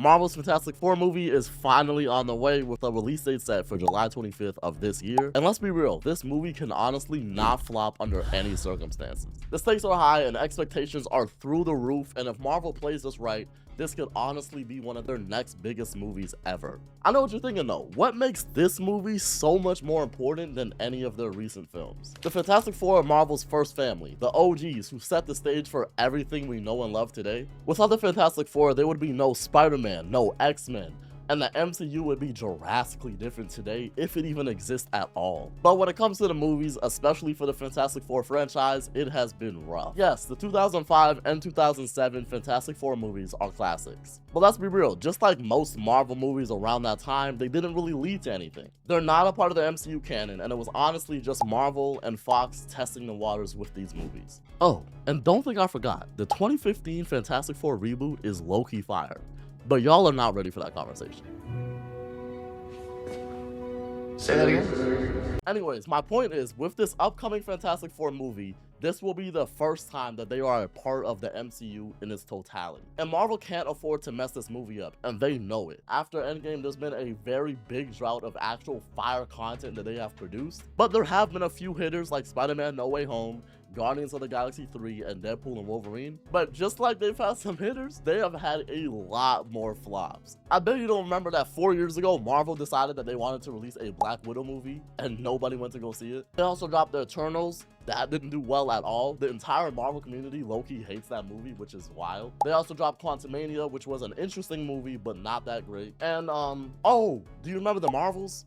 Marvel's Fantastic Four movie is finally on the way with a release date set for July 25th of this year. And let's be real, this movie can honestly not flop under any circumstances. The stakes are high and expectations are through the roof, and if Marvel plays this right, this could honestly be one of their next biggest movies ever. I know what you're thinking though, what makes this movie so much more important than any of their recent films? The Fantastic Four are Marvel's first family, the OGs who set the stage for everything we know and love today. Without the Fantastic Four, there would be no Spider-Man, no X-Men, and the MCU would be drastically different today if it even exists at all. But when it comes to the movies, especially for the Fantastic Four franchise, it has been rough. Yes, the 2005 and 2007 Fantastic Four movies are classics. But let's be real, just like most Marvel movies around that time, they didn't really lead to anything. They're not a part of the MCU canon, and it was honestly just Marvel and Fox testing the waters with these movies. Oh, and don't think I forgot, the 2015 Fantastic Four reboot is low-key fire. But y'all are not ready for that conversation. Say that again? Anyways, my point is, with this upcoming Fantastic Four movie, this will be the first time that they are a part of the MCU in its totality. And Marvel can't afford to mess this movie up, and they know it. After Endgame, there's been a very big drought of actual fire content that they have produced, but there have been a few hitters like Spider-Man No Way Home, Guardians of the Galaxy 3, and Deadpool and Wolverine. But just like they've had some hitters, they have had a lot more flops. I bet you don't remember that 4 years ago, Marvel decided that they wanted to release a Black Widow movie, and nobody went to go see it. They also dropped the Eternals. That didn't do well at all. The entire Marvel community low-key hates that movie, which is wild. They also dropped Quantumania, which was an interesting movie, but not that great. And, oh, do you remember the Marvels?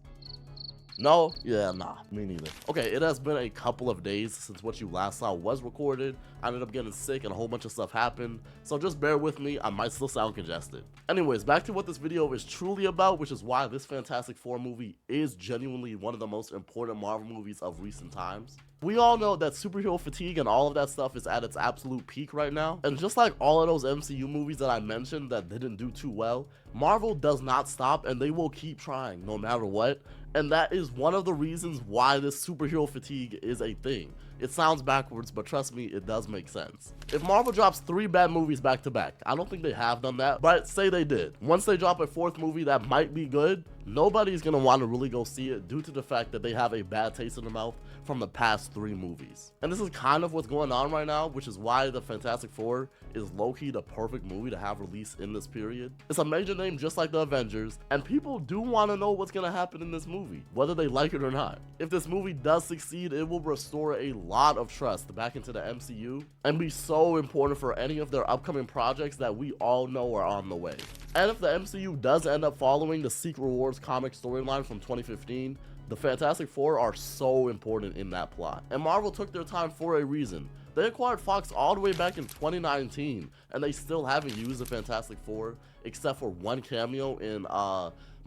No? Yeah, nah, me neither. Okay, it has been a couple of days since what you last saw was recorded. I ended up getting sick and a whole bunch of stuff happened, so just bear with me, I might still sound congested. Anyways, back to what this video is truly about, which is why this Fantastic Four movie is genuinely one of the most important Marvel movies of recent times. We all know that superhero fatigue and all of that stuff is at its absolute peak right now, and just like all of those MCU movies that I mentioned that didn't do too well, Marvel does not stop and they will keep trying no matter what, and that is one of the reasons why this superhero fatigue is a thing. It sounds backwards, but trust me, it does make sense. If Marvel drops 3 bad movies back to back, I don't think they have done that, but say they did. Once they drop a 4th movie that might be good, nobody's gonna want to really go see it due to the fact that they have a bad taste in their mouth from the past 3 movies. And this is kind of what's going on right now, which is why the Fantastic Four is low-key the perfect movie to have released in this period. It's a major name just like the Avengers, and people do want to know what's gonna happen in this movie, whether they like it or not. If this movie does succeed, it will restore a lot of trust back into the MCU and be so important for any of their upcoming projects that we all know are on the way. And if the MCU does end up following the Secret Wars comic storyline from 2015, the Fantastic Four are so important in that plot. And Marvel took their time for a reason. They acquired Fox all the way back in 2019, and they still haven't used the Fantastic Four except for one cameo in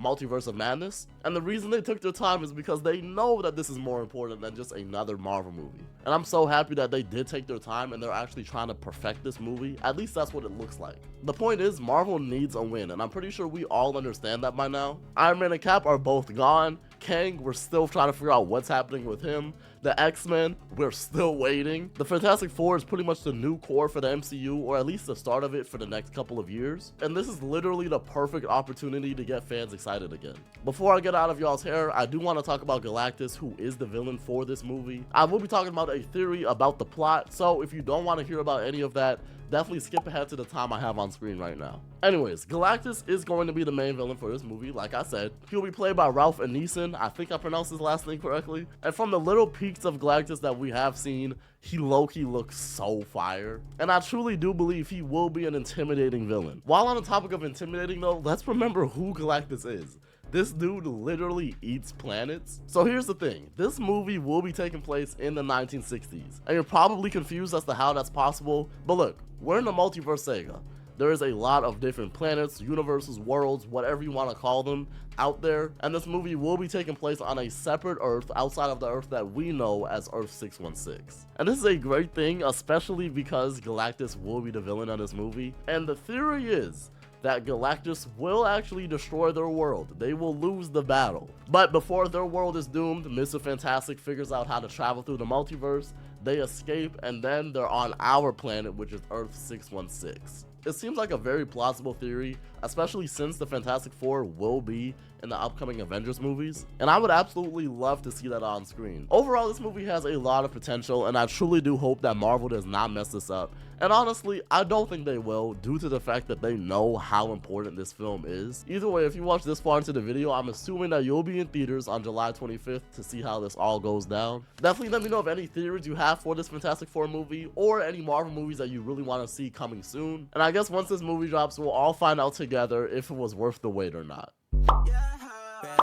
Multiverse of Madness. And the reason they took their time is because they know that this is more important than just another Marvel movie. And I'm so happy that they did take their time and they're actually trying to perfect this movie. At least that's what it looks like. The point is, Marvel needs a win, and I'm pretty sure we all understand that by now. Iron Man and Cap are both gone. Kang, we're still trying to figure out what's happening with him. The X-Men, we're still waiting. The Fantastic Four is pretty much the new core for the MCU, or at least the start of it for the next couple of years. And this is literally the perfect opportunity to get fans excited again. Before I get out of y'all's hair, I do want to talk about Galactus, who is the villain for this movie. I will be talking about a theory about the plot, so if you don't want to hear about any of that, definitely skip ahead to the time I have on screen right now. Anyways, Galactus is going to be the main villain for this movie, like I said. He'll be played by Ralph Ineson. I think I pronounced his last name correctly. And from the little peeks of Galactus that we have seen, he low-key looks so fire. And I truly do believe he will be an intimidating villain. While on the topic of intimidating though, let's remember who Galactus is. This dude literally eats planets. So here's the thing, this movie will be taking place in the 1960s, and you're probably confused as to how that's possible, but look, we're in the multiverse saga. There is a lot of different planets, universes, worlds, whatever you want to call them, out there, and this movie will be taking place on a separate Earth outside of the Earth that we know as Earth 616. And this is a great thing, especially because Galactus will be the villain of this movie, and the theory is that Galactus will actually destroy their world. They will lose the battle. But before their world is doomed, Mr. Fantastic figures out how to travel through the multiverse, they escape, and then they're on our planet, which is Earth 616. It seems like a very plausible theory, especially since the Fantastic Four will be in the upcoming Avengers movies, and I would absolutely love to see that on screen. Overall, this movie has a lot of potential, and I truly do hope that Marvel does not mess this up. And honestly, I don't think they will, due to the fact that they know how important this film is. Either way, if you watch this far into the video, I'm assuming that you'll be in theaters on July 25th to see how this all goes down. Definitely let me know of any theories you have for this Fantastic Four movie, or any Marvel movies that you really want to see coming soon. And I guess once this movie drops, we'll all find out together if it was worth the wait or not.